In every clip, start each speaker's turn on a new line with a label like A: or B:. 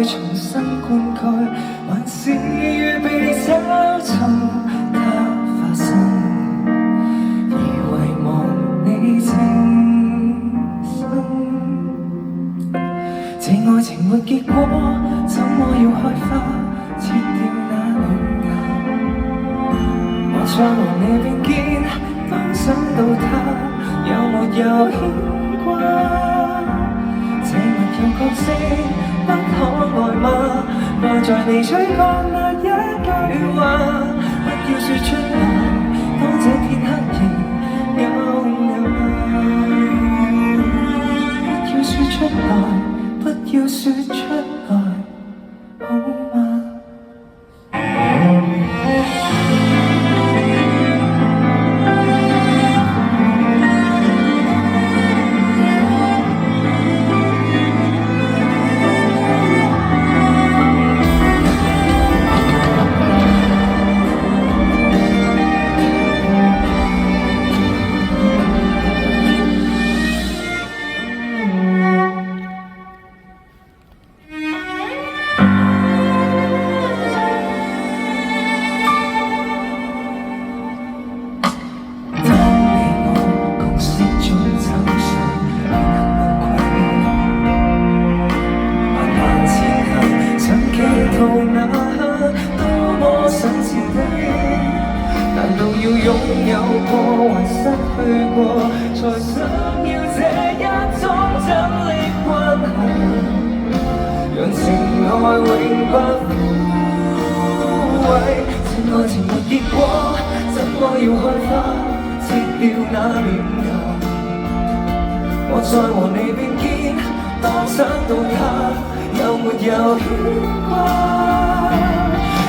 A: 重新灌溉，還是預備找尋它發生，而遺忘你清新。這愛情沒結果，怎麼要開花？切掉那嫩芽，我再和你並肩，當想到他，有沒有牽掛？這密友角色不可愛嗎？掛在你嘴角那一句話，不要說出來，當這天黑仍有愛。不要說出來，不要說出來，好嗎？難道要擁有過還失去過，才想要這一種真理關係，讓情愛永不枯萎。這愛情沒結果，怎麼要開花？切掉那嫩芽，我再和你並肩，當想到他，有沒有牽掛？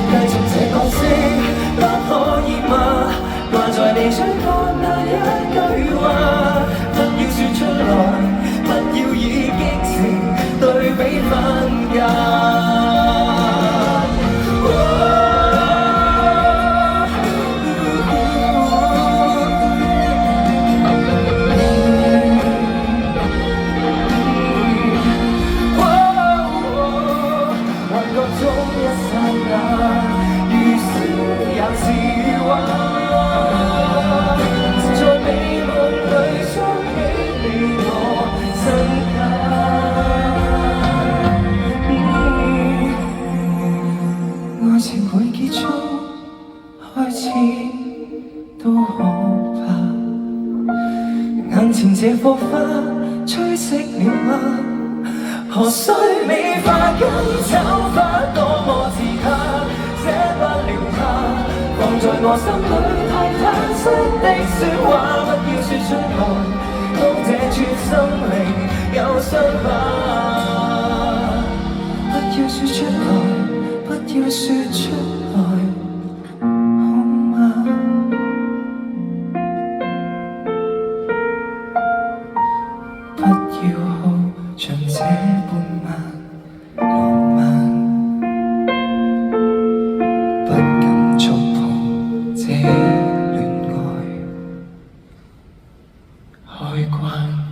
A: 繼續這角色不可以嗎？掛在你嘴角那一句話，不要說出來，不要以激情對比分界。愛情會結束，開始都可怕。眼前這火花吹熄了嗎？何須美化跟醜化多麼自他，捨不了他，放在我心裏太坦率的説話，不要說出來，當這串心靈有傷疤，不要說出來。不要說出來，好嗎？不要好像這般漫浪漫，不敢觸碰這戀愛開關。